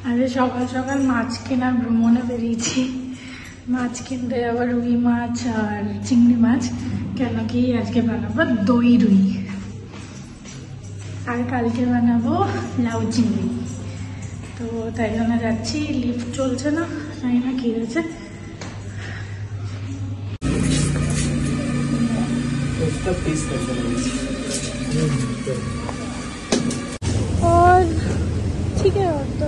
আরে সকাল সকাল মাছ কেনার ভ্রমণে বেরিয়েছি। মাছ কিনতে আবার রুই মাছ আর চিংড়ি মাছ, কেন কি আজকে বানাবো দই রুই আর কালকে বানাবো লাউ চিংড়ি। তো তাই জন্য যাচ্ছি, লিফট চলছে না, জানি না কি হয়েছে। और ठीक है, तो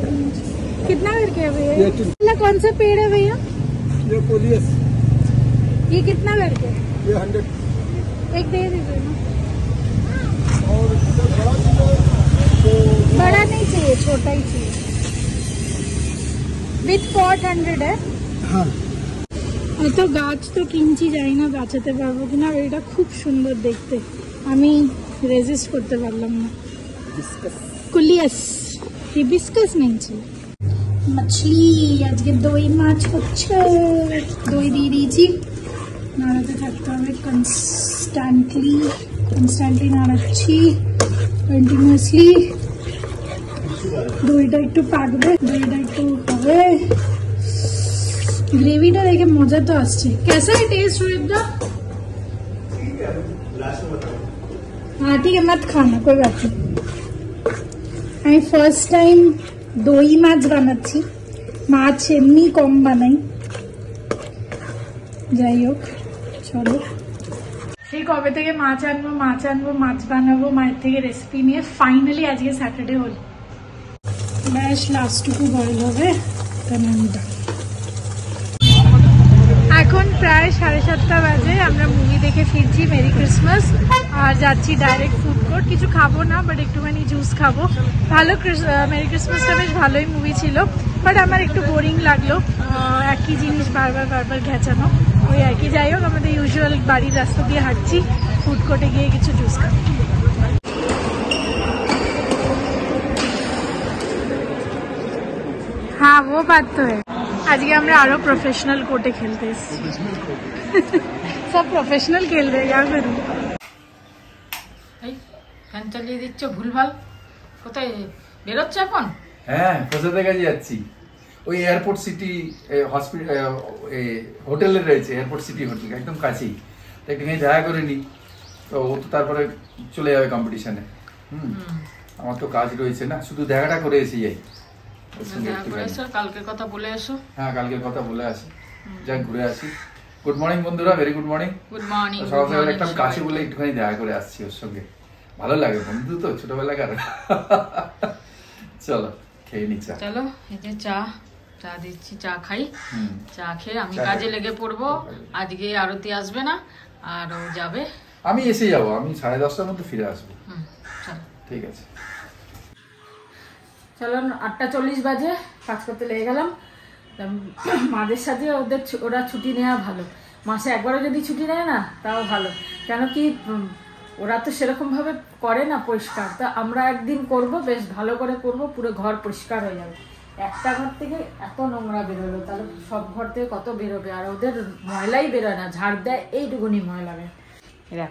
कितना करके है भैया? कौन सा पेड़ है भैया? ये पोलियस। ये कितना करके? ये 100। एक दे दीजिए ना। और बड़ा नहीं चाहिए, छोटा ही चाहिए। विथ पॉट 100 है। हाँ। তো গাছ তো কিনছি, যাই না বাঁচাতে পারবো কিনা। এটা খুব সুন্দর দেখতে, আমি রেজিস্ট করতে পারলাম না। কুলিয়াস, হিবিস্কাস নেই ছিল। মাছলি আজকে দই মাছ হচ্ছে, দই দিয়ে দিয়েছি। নাড়াতে থাকতে হবে কনস্ট্যান্টলি নাড়াচ্ছি কন্টিনিউয়াসলি। দইটা একটু পাকবে, দইটা একটু হবে। ग्रेवीটা দেখে মজা তো আসছে। कैसा है टेस्ट रोहित दा? हाँ ठीक है, मत खाना, कोई बात नहीं। আমি ফার্স্ট টাইম দই মাছ বানাচ্ছি, মাছ এমনি কম বানাই। যাই হোক, চলো। সেই কবে থেকে মাছ আনবো মাছ বানাবো মায়ের থেকে রেসিপি নিয়ে, ফাইনালি আজকে স্যাটারডে হল। বেশ লাস্টটুকু বয়েল হবে, তারপর এখন প্রায় 7:30 বাজে। আমরা মুভি দেখে ফিরছি, মেরি ক্রিসমাস, আর যাচ্ছি ডাইরেক্ট ফুড কোর্ট। কিছু খাবো না, বাট একটুখানি জুস খাবো। ভালো, মেরি ক্রিসমাসটা বেশ ভালোই মুভি ছিল, বাট আমার একটু বোরিং লাগলো, একই জিনিস বারবার ঘেঁচানো, ওই একই। যাই হোক, আমাদের ইউজুয়াল বাড়ির রাস্তা দিয়ে হাঁটছি, ফুড কোর্টে গিয়ে কিছু জুস খাবো। হ্যাঁ, ও বাত তো है। আজকে আমরা আরো প্রফেশনাল কোর্টে খেলতে এসেছি। সব প্রফেশনাল খেল রে, ইয়া করু। এই ফ্যান চালিয়ে দিচ্ছ ভুলভাল। কোথায় বেরোচ্ছ এখন? হ্যাঁ, কোথাতে কাজে যাচ্ছি? ওই এয়ারপোর্ট সিটি হসপিটাল, হোটেলে রয়েছে, এয়ারপোর্ট সিটি হোটেল একদম কাছেই। তো একটুখানি দেখা করে নি, তো ও তো তারপরে চলে যাবে কম্পিটিশনে। আমার তো কাজ রয়েছে না, শুধু দেখাটা করে এসে যাই। কালকের কথা বলে এসো। হ্যাঁ, কালকের কথা বলে আসি, যাই ঘুরে আসি। গুড মর্নিং বন্ধুরা, very good morning. Good morning. সকাল সকাল একটা কাছে বলে একটুখানি দেখা করে আসছি ওর সঙ্গে, ভালো লাগে, বন্ধু তো ছোটবেলাকার। চলো খেয়ে নি চা। চলো, এই যে চা দিচ্ছি, চা খাই। চা খেয়ে আমি কাজে লেগে পড়বো। আজকে আরতি আসবে না, আর ও যাবে। আমি এসে যাবো, আমি 10:30টার মধ্যে ফিরে আসবো। ঠিক আছে, চলো। 8:40 বাজে, কাজ করতে লেগে গেলাম। মাঝে সাথে ওরা ছুটি নেওয়া ভালো, মাসে একবারও যদি ছুটি নেয় না তাও ভালো। কেন কি ওরা তো সেরকম ভাবে করে না পরিষ্কার, তা আমরা একদিন করব, বেশ ভালো করে করব, পুরো ঘর পরিষ্কার হয়ে যাবে। একটা ঘর থেকে এত নোংরা বেরোলো, তাহলে সব ঘর থেকে কত বেরোবে। আর ওদের ময়লাই বেরোয় না, ঝাড় দেয় এইটুকুনি ময়লা বের। এরা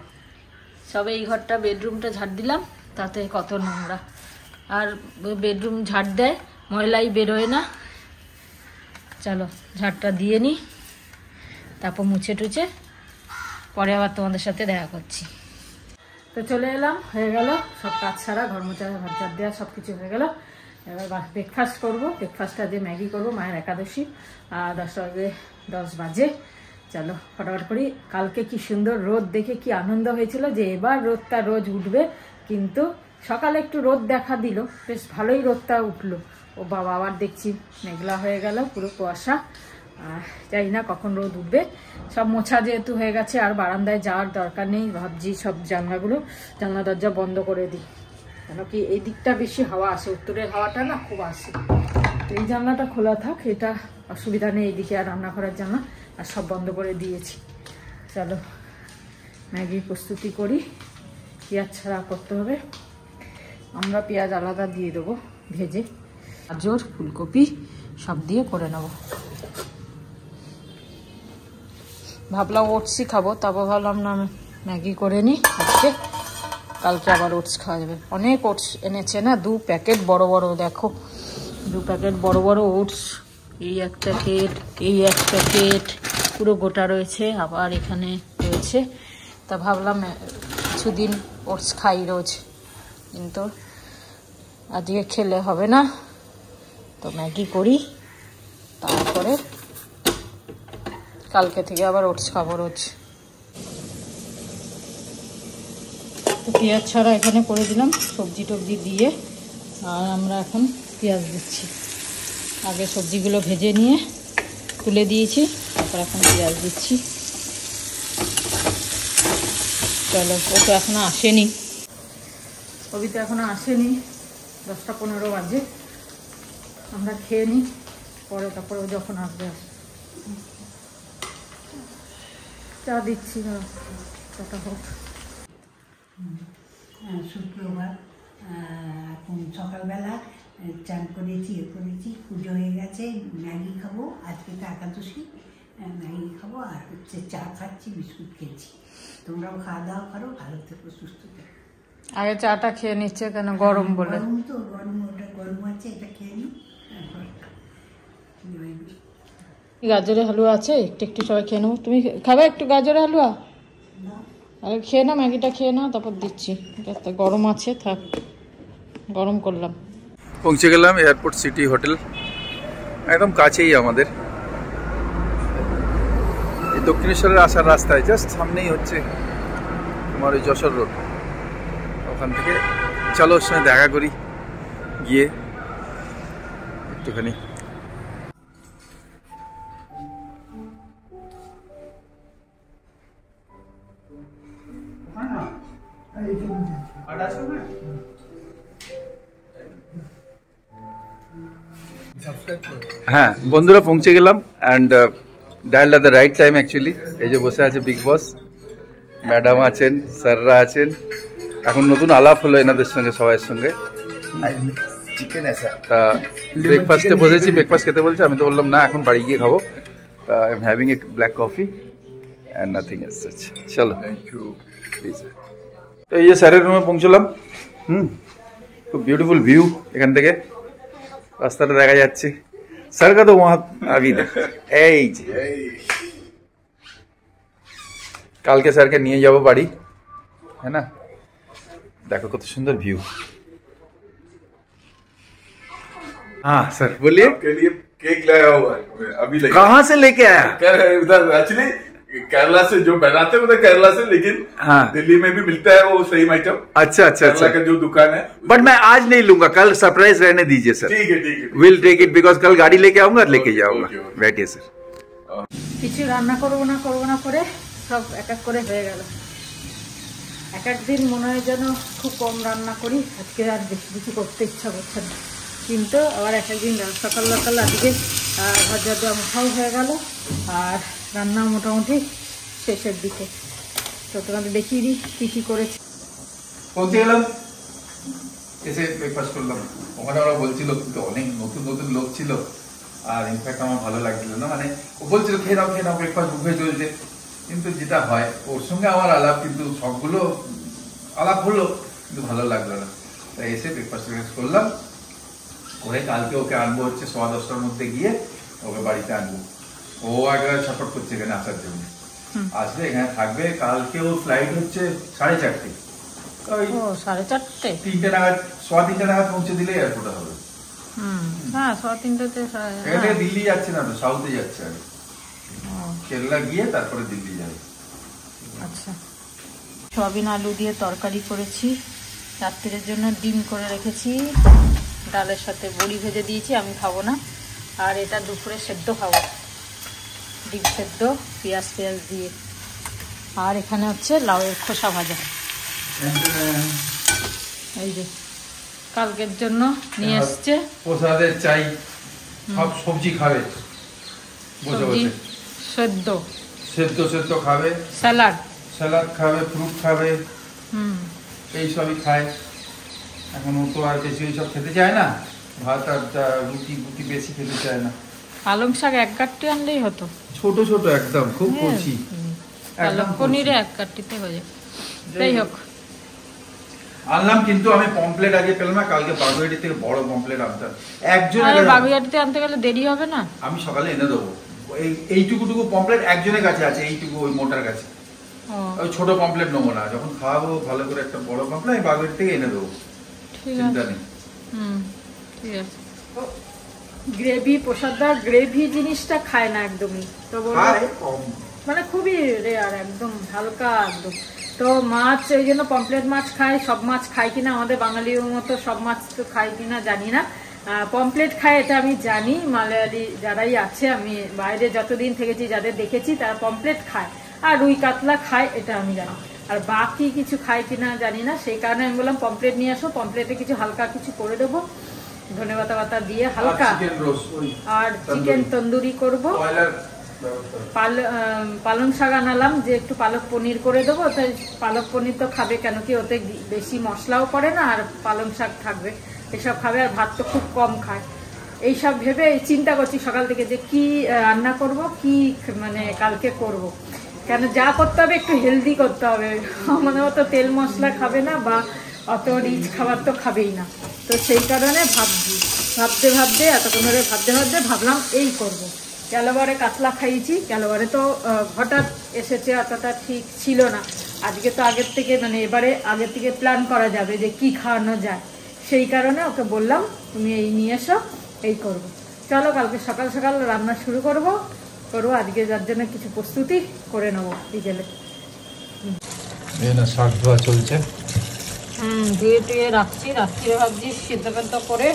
সবে এই ঘরটা, বেডরুমটা ঝাড় দিলাম, তাতে কত নোংরা। আর বেডরুম ঝাড় দেয়, ময়লাই বেরোয় না। চলো ঝাড়টা দিয়ে নিই, তারপর মুছে টুছে পরে আবার তোমাদের সাথে দেখা করছি। তো চলে এলাম, হয়ে গেল সব কাজ ছাড়া, ঘর মোছা, ঘর ঝাড় দেওয়া সব কিছু হয়ে গেল। এবার ব্রেকফাস্ট করবো। ব্রেকফাস্টটা দিয়ে ম্যাগি করবো, মায়ের একাদশী। 10 বাজে। চলো ফটাফট করি। কালকে কি সুন্দর রোদ দেখে কি আনন্দ হয়েছিল যে এবার রোদটা রোজ উঠবে, কিন্তু সকালে একটু রোদ দেখা দিল, বেশ ভালোই রোদটা উঠলো। ও বাবা, আবার দেখছি মেঘলা হয়ে গেল, পুরো কুয়াশা। জানি না কখন রোদ উঠবে। সব মোছা যেহেতু হয়ে গেছে, আর বারান্দায় যাওয়ার দরকার নেই। ভাবছি সব জানলা দরজা বন্ধ করে দিই, কেন কি এই দিকটা বেশি হাওয়া আসে, উত্তরের হাওয়াটা না খুব আসে। এই জানলাটা খোলা থাক, এটা অসুবিধা নেই। এইদিকে আর রান্নাঘরের জানলা আর সব বন্ধ করে দিয়েছি। চলো ম্যাগির প্রস্তুতি করি। পেঁয়াজ ছাড়া করতে হবে, আমরা পেঁয়াজ আলাদা দিয়ে দেবো ভেজে। গাজর, ফুলকপি সব দিয়ে করে নেব। ভাবলাম ওটসই খাবো, তারপর ভাবলাম না ম্যাগি করে নিই আজকে, কালকে আবার ওটস খাওয়া যাবে। অনেক ওটস এনেছে না, 2 প্যাকেট বড় বড়, দেখো 2 প্যাকেট বড় বড় ওটস, এই 1 প্যাকেট, এই 1 প্যাকেট পুরো গোটা রয়েছে, আবার এখানে রয়েছে। তা ভাবলাম কিছুদিন ওটস খাই রোজ, কিন্তু আজকে খেলে হবে না, তো ম্যাগি করি, তারপরে কালকে থেকে আবার ওটস খাবো রোজ। তো পেঁয়াজ ছাড়া এখানে করে দিলাম সবজি টবজি দিয়ে, আর আমরা এখন পেঁয়াজ দিচ্ছি। আগে সবজিগুলো ভেজে নিয়ে তুলে দিয়েছি, তারপর এখন পেঁয়াজ দিচ্ছি। চলো, ও তো এখনো আসেনি, কবি তো এখনো আসেনি, 10টা 15 বাজে। আমরা খেয়ে নিই, পরে তারপরে ও যখন আসবে। চা দিচ্ছি না, চাটা হোক। শুক্রবার এখন সকালবেলা চান করেছি, পুজো হয়ে গেছে, ম্যাগি খাবো, আজকে তো একাদশী, ম্যাগি খাবো, আর হচ্ছে চা খাচ্ছি, বিস্কুট খেয়েছি। তোমরাও খাওয়া দাওয়া করো, ভালো থেকো, সুস্থ থেকো। আগে চাটা খেয়ে নিচ্ছে কেন? গরম বলে। গরম তো, ওটা গরম আছে, এটা খেয়ে নিই। গাজরের হালুয়া আছে, একটু একটু সবাই খেয়ে নেবো। তুমি খাবে একটু গাজরের হালুয়া? আগে খেয়ে নাও, ম্যাগিটা খেয়ে নাও, তারপর দিচ্ছি। গরম আছে, থাক, গরম করলাম। পৌঁছে গেলাম এয়ারপোর্ট সিটি হোটেল, একদম কাছেই আমাদের। এই দক্ষিণেশ্বরের আসার রাস্তায় জাস্ট সামনেই হচ্ছে তোমার ওই যশোর রোড, ওখান থেকে চলো ওর সঙ্গে দেখা করি গিয়ে একটুখানি। হ্যাঁ বন্ধুরা, পৌঁছে গেলাম and dialled at the right time actually. এই যে বসে আছে বিগ বস, ম্যাডাম আছেন, স্যাররা আছেন। এখন নতুন আলাপ হলো এনাদের সঙ্গে, সবাইয়ের সঙ্গে। তা ব্রেকফাস্টে বসেছি, ব্রেকফাস্ট খেতে বলছে, আমি তো বললাম না, এখন বাড়ি গিয়ে খাবো। I am having a black coffee and nothing else. চলো, প্লিজ। তো এই যে স্যারের রুমে পৌঁছলাম। খুব বিউটিফুল ভিউ এখান থেকে, রাস্তাটা দেখা যাচ্ছে। স্যার কা তো ওয়া আবি এই যে, কালকে স্যারকে নিয়ে যাব বাড়ি, হ্যাঁ না? দেখো কত সুন্দর ভিউ। हाँ सर बोलिए। आपके लिए केक लाया हुआ है, अभी लेके। कहाँ से लेके आया? उधर एक्चुअली केरला से जो बनाते हैं केरला से, लेकिन हाँ। दिल्ली में भी मिलता है वो सेम आइटम। अच्छा अच्छा केरला अच्छा, का जो दुकान है। बट मैं आज नहीं लूंगा, कल सरप्राइज रहने दीजिए सर। ठीक है ठीक है। विल टेक इट, बिकॉज कल गाड़ी लेके आऊंगा, लेके जाऊंगा। okay, okay. बैठिए सर। কিছু রান্না করবো না করে সব এক এক করে হয়ে গেল। এক এক দিন মনে হয় যেন খুব কম রান্না করি, আজকে আর বেশি কিছু করতে ইচ্ছা করছে না, কিন্তু আবার এক একদিন সকাল সকাল আজকে ভাজা দেওয়া মাথাও হয়ে গেল, আর রান্না মোটামুটি শেষের দিকে। তো তোমাদের দেখিয়ে দিই কী কী করেছি। পৌঁছে গেলাম, এসে ব্রেকফাস্ট করলাম। ওখানে ওরা বলছিল কিন্তু অনেক নতুন নতুন লোক ছিল, আর ইনফ্যাক্ট আমার ভালো লাগছিল না। মানে ও বলছিল খেয়ে নাও ব্রেকফাস্ট বুফে চলছে, কিন্তু যেটা হয় ওর সঙ্গে আমার আলাপ, কিন্তু সবগুলো আলাপ হলো কিন্তু ভালো লাগলো না। তাই এসে ব্রেকফাস্ট করলাম, করে কালকে ওকে আনবো হচ্ছে 10:15টার মধ্যে গিয়ে ওকে বাড়িতে আনবো। ও একবার সাপোর্ট করছে এখানে আসার জন্য, আসবে এখানে থাকবে। কালকে ওর ফ্লাইট হচ্ছে 4:30, ওই 4:30 3টে নাগাদ, 3:15 নাগাদ পৌঁছে দিলে এয়ারপোর্টে হবে। হ্যাঁ 3:30তে এখান থেকে দিল্লি যাচ্ছে না তো, সাউথে যাচ্ছে আর কেরালা গিয়ে তারপরে দিল্লি যাবে। আচ্ছা, সয়াবিন আলু দিয়ে তরকারি করেছি, রাত্রির জন্য ডিম করে রেখেছি, ডালের সাথে বড়ি ভেজে দিয়েছি, আমি খাবো না। আর এটা দুপুরে সেদ্ধ খাবো, ডিম সেদ্ধ পেঁয়াজ দিয়ে। আর এখানে হচ্ছে লাউয়ের খোসা ভাজা, এই যে কালকের জন্য নিয়ে এসছে। প্রসাদের চাই, সব সবজি খাবে, বসে বসে সেদ্ধ সেদ্ধ সেদ্ধ খাবে, স্যালাড খাবে, ফ্রুট খাবে, এইসবই খায়। এখন ও তো আর বেশি এইসব খেতে চায় না, ভাত আর রুটি বেশি খেতে চায় না। পালং শাক 1 গাঁটটি আনলেই হতো, ছোট ছোট একদম, খুব কচি, পালং পনিরে 1 গাঁটটিতে হয়ে যায়। যাই হোক, আনলাম, কিন্তু আমি পমপ্লেট আগে পেলাম না, কালকে বাগুইয়াটি থেকে বড় পমপ্লেট আনতে আরে বাগুইয়াটিতে আনতে গেলে দেরি হবে না? আমি সকালে এনে দেবো। এইটুকু পমপ্লেট একজনের কাছে আছে, এইটুকু ওই মোটার কাছে। ওই ছোট পমপ্লেট নেবো না, যখন খাওয়াবো ভালো করে একটা বড় পমপ্লেট আমি বাগুইয়াটি থেকে এনে দেবো, চিন্তা নেই। ঠিক আছে। গ্রেভি, প্রসাদদা গ্রেভি জিনিসটা খায় না একদমই, তো মানে খুবই রেয়ার, একদম হালকা একদম। তো মাছ ওই জন্য পমপ্লেট মাছ খায়, সব মাছ খায় কিনা আমাদের বাঙালির মতো সব মাছ তো খায় কিনা জানি না। পমপ্লেট খায় এটা আমি জানি, মালয়ালি যারাই আছে, আমি বাইরে যতদিন থেকেছি যাদের দেখেছি তারা পমপ্লেট খায়, আর রুই কাতলা খায় এটা আমি জানি। আর বাকি কিছু খায় কিনা জানি না, সেই কারণে আমি বললাম পমপ্লেট নিয়ে আসো, পমপ্লেটে কিছু হালকা কিছু করে দেবো, ধনেপাতা পাতা দিয়ে হালকা, আর চিকেন তন্দুরি করবো। পালং শাক আনালাম যে একটু পালক পনির করে দেবো, তাই পালক পনির তো খাবে, কেন কি ওতে বেশি মশলাও পড়ে না, আর পালং শাক থাকবে, এসব খাবে, আর ভাত তো খুব কম খায়। এইসব ভেবে চিন্তা করছি সকাল থেকে যে কি রান্না করব, কি মানে কালকে করব, কেন যা করতে হবে একটু হেলদি করতে হবে, আমাদের অত তেল মশলা খাবে না বা অত রিচ খাবার তো খাবেই না। তো সেই কারণে ভাবতে এতক্ষণ ধরে ভাবতে ভাবলাম এই করব। গেলবারে কাতলা খাইয়েছি, গেলবারে তো হঠাৎ এসেছে, অতটা ঠিক ছিল না। আজকে তো আগের থেকে মানে এবারে আগের থেকে প্ল্যান করা যাবে যে কি খাওয়ানো যায়, সেই কারণে ওকে বললাম তুমি এই নিয়ে এসো, এই করব। চলো কালকে সকাল সকাল রান্না শুরু করব। আজকে যার জন্য কিছু প্রস্তুতি করে নেবো বিকেলে। শাক ধোয়া চলছে, ধুয়ে টুয়ে রাখছি, রাত্রিরে ভাবছি সিদ্ধ করে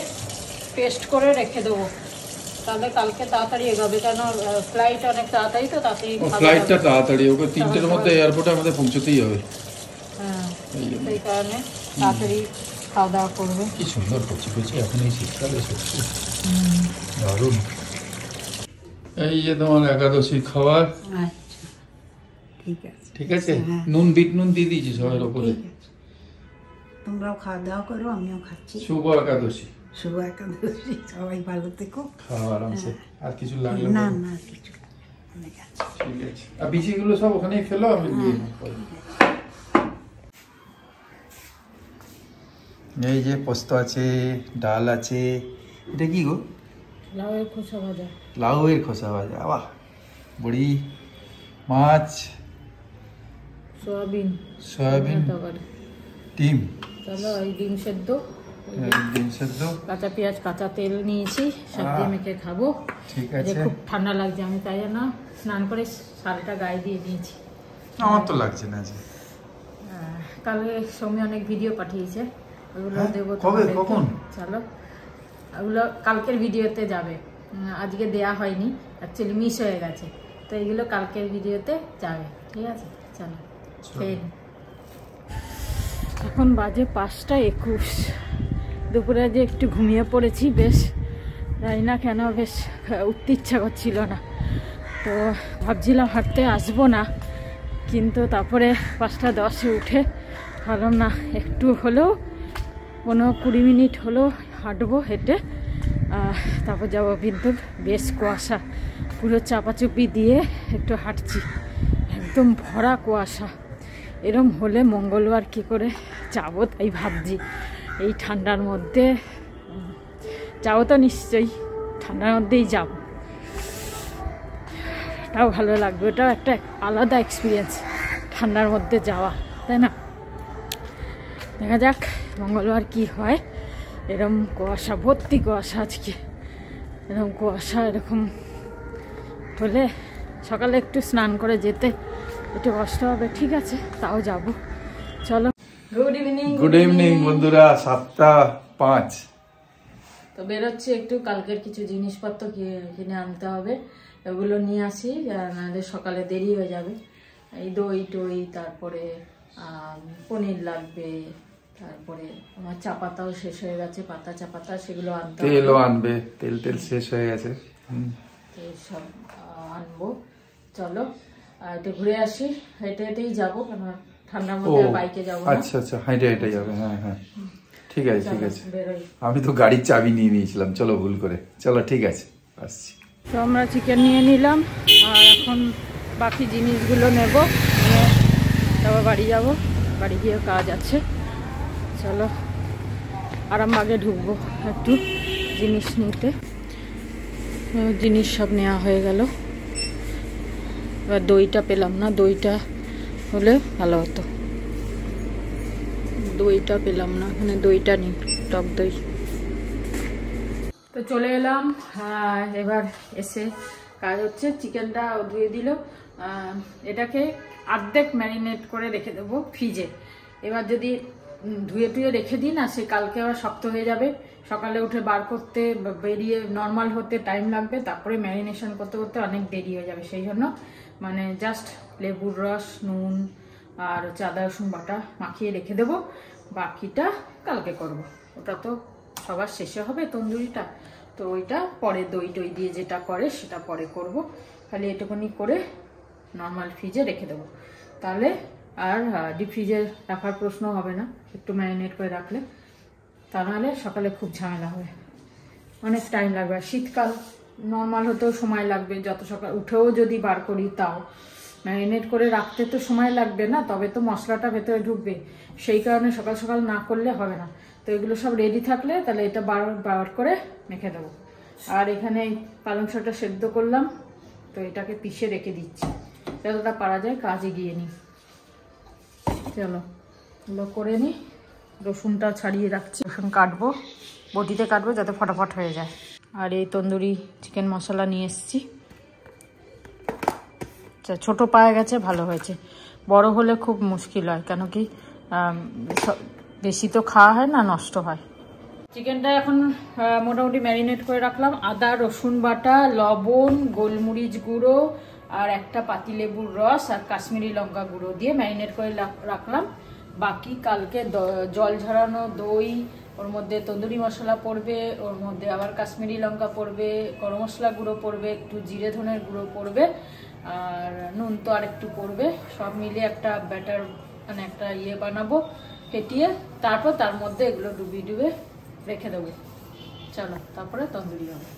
পেস্ট করে রেখে দেবো, তাহলে কালকে তাড়াতাড়ি এগোবে, কেন ফ্লাইট অনেক তাড়াতাড়ি, তো তাড়াতাড়ি ফ্লাইটটা তাড়াতাড়ি, ওকে 3টের মধ্যে এয়ারপোর্টে আমাদের পৌঁছতেই হবে। হ্যাঁ, সেই কারণে তাড়াতাড়ি খাওয়া দাওয়া করবে। কি সুন্দর কচি এখন এই শীতকালে, সত্যি দারুণ। এই যে তোমার একাদশীর খাবার, ঠিক আছে। নুন, বিট নুন দিয়ে দিয়েছি সবার উপরে। তোমরাও খাওয়া দাওয়া করো, আমিও খাচ্ছি। শুভ একাদশী। শুভ একাদশী, সবাই ভালো থেকো, খাওয়া আরামসে। আর কিছু লাগবে না? না কিছু, অনেক আছে। ঠিক আছে। আর বিচিগুলো সব ওখানেই ফেলো, আমি দিয়ে নেব। এই যে পোস্ত আছে, ডাল আছে, এটা কি গো? লাউয়ের খোসা ভাজা। লাউয়ের খোসা ভাজা, বাহ। বড়ি, মাছ, সয়াবিন, ডিম। চলো এই ডিম সেদ্ধ, কাঁচা পেঁয়াজ, কাঁচা তেল নিয়েছি, সব দিয়ে মেখে খাবো। ঠিক আছে। খুব ঠান্ডা লাগছে, আমি তাই জন্য স্নান করে শালটা গায়ে দিয়ে দিয়েছি। আমার তো লাগছে না। কালকে সৌমি অনেক ভিডিও পাঠিয়েছে, ওগুলো দেবো। কখন? চলো ওগুলো কালকের ভিডিওতে যাবে, আজকে দেয়া হয়নি, অ্যাকচুয়ালি মিস হয়ে গেছে, তো এগুলো কালকের ভিডিওতে যাবে। ঠিক আছে, চলো খেয়ে নিই। এখন বাজে 5:21। দুপুরে যে একটু ঘুমিয়ে পড়েছি, বেশ জানি না কেন বেশ উঠতে ইচ্ছা করছিল না, তো ভাবছিলাম হাঁটতে আসবো না, কিন্তু তারপরে 5:10 উঠে ভাবলাম না একটু হলেও 15-20 মিনিট হলেও হাঁটবো, হেঁটে তারপর যাবো। কিন্তু বেশ কুয়াশা, পুরো চাপাচুপি দিয়ে একটু হাঁটছি, একদম ভরা কুয়াশা। এরম হলে মঙ্গলবার কি করে যাবো তাই ভাবছি। এই ঠান্ডার মধ্যে যাবো তো নিশ্চয়ই, ঠান্ডার মধ্যেই যাব, তাও ভালো লাগবে, ওটাও একটা আলাদা এক্সপিরিয়েন্স ঠান্ডার মধ্যে যাওয়া, তাই না? দেখা যাক মঙ্গলবার কি হয়। এরকম কুয়াশা, ভর্তি কুয়াশা আজকে, এরকম কুয়াশা এরকম হলে সকালে একটু স্নান করে যেতে একটু কষ্ট হবে, ঠিক আছে, তাও যাব। চলো, গুড ইভিনিং বন্ধুরা। 7:05। তো বেরোচ্ছি, একটু কালকের কিছু জিনিসপত্র কিনে আনতে হবে, এগুলো নিয়ে আসি, নাহলে সকালে দেরি হয়ে যাবে। এই দই টই, তারপরে পনির লাগবে, তারপরে আমার চা পাতাও শেষ হয়ে গেছে, পাতা চা পাতা, সেগুলো আনতে হবে। তেলও আনবে, তেল শেষ হয়ে গেছে, তো সব আনবো। চলো একটু ঘুরে আসি, হেঁটে হেঁটেই যাবো, কেন ঠান্ডার মধ্যে বাইকে যাবো। আচ্ছা, হেঁটে যাবে। হ্যাঁ, ঠিক আছে। আমি তো গাড়ির চাবি নিয়ে নিয়েছিলাম, চলো ভুল করে। চলো ঠিক আছে, আসছি। তো আমরা চিকেন নিয়ে নিলাম, আর এখন বাকি জিনিসগুলো নেব, তারপর বাড়ি যাব, বাড়ি গিয়ে কাজ আছে। চলো আরামবাগে ঢুকবো একটু জিনিস নিতে। জিনিস সব নেওয়া হয়ে গেল। এবার দইটা পেলাম না, দইটা হলে ভালো হতো। দইটা পেলাম না, এখানে দইটা নেই, টক দই। তো চলে এলাম। এবার এসে কাজ হচ্ছে, চিকেনটা ধুয়ে দিল। এটাকে অর্ধেক ম্যারিনেট করে রেখে দেবো ফ্রিজে। এবার যদি ধুয়ে টুয়ে রেখে দিই না, সে কালকে আবার শক্ত হয়ে যাবে। সকালে উঠে বার করতে, বেরিয়ে নর্মাল হতে টাইম লাগবে, তারপরে ম্যারিনেশন করতে করতে অনেক দেরি হয়ে যাবে। সেই জন্য মানে জাস্ট লেবুর রস, নুন আর আদা রসুন বাটা মাখিয়ে রেখে দেবো। বাকিটা কালকে করব। ওটা তো সবার শেষে হবে তন্দুরিটা, তো ওইটা পরে দই টই দিয়ে যেটা করে সেটা পরে করব। খালি এটুকুনি করে নর্মাল ফ্রিজে রেখে দেবো, তাহলে আর ডিপ ফ্রিজে রাখার প্রশ্ন হবে না একটু ম্যারিনেট করে রাখলে। তা নাহলে সকালে খুব ঝামেলা হবে, অনেক টাইম লাগবে। আর শীতকাল নর্মাল হতেও সময় লাগবে, যত সকাল উঠেও যদি বার করি তাও ম্যারিনেট করে রাখতে তো সময় লাগবে না, তবে তো মশলাটা ভেতরে ঢুকবে। সেই কারণে সকাল সকাল না করলে হবে না। তো এগুলো সব রেডি থাকলে তাহলে এটা বার করে মেখে দেবো। আর এখানে পালং শাকটা সেদ্ধ করলাম, তো এটাকে পিষে রেখে দিচ্ছি, যতটা পারা যায় কাজে গিয়ে নিই। চলো এগুলো করে নিই। রসুনটা ছাড়িয়ে রাখছি, রসুন কাটবো, বটিতে কাটবো যাতে ফটাফট হয়ে যায়। আর এই তন্দুরি চিকেন মশলা নিয়ে এসেছি। ছোট পায়ে গেছে, ভালো হয়েছে। বড় হলে খুব মুশকিল হয়, কেন কি বেশি তো খাওয়া হয় না, নষ্ট হয়। চিকেনটা এখন মোটামুটি ম্যারিনেট করে রাখলাম। আদা রসুন বাটা, লবণ, গোলমরিচ গুঁড়ো আর একটা পাতিলেবুর রস আর কাশ্মীরি লঙ্কা গুঁড়ো দিয়ে ম্যারিনেট করে রাখলাম। বাকি কালকে জল ঝরানো দই, ওর মধ্যে তন্দুরি মশলা পড়বে, ওর মধ্যে আবার কাশ্মীরি লঙ্কা পড়বে, গরম মশলা গুঁড়ো পড়বে, একটু জিরে ধনের গুঁড়ো পড়বে, আর নুন তো আর একটু পড়বে। সব মিলিয়ে একটা ব্যাটার মানে একটা ইয়ে বানাবো ফেটিয়ে, তারপর তার মধ্যে এগুলো ডুবিয়ে রেখে দেবো। চলো তারপরে তন্দুরি হবে।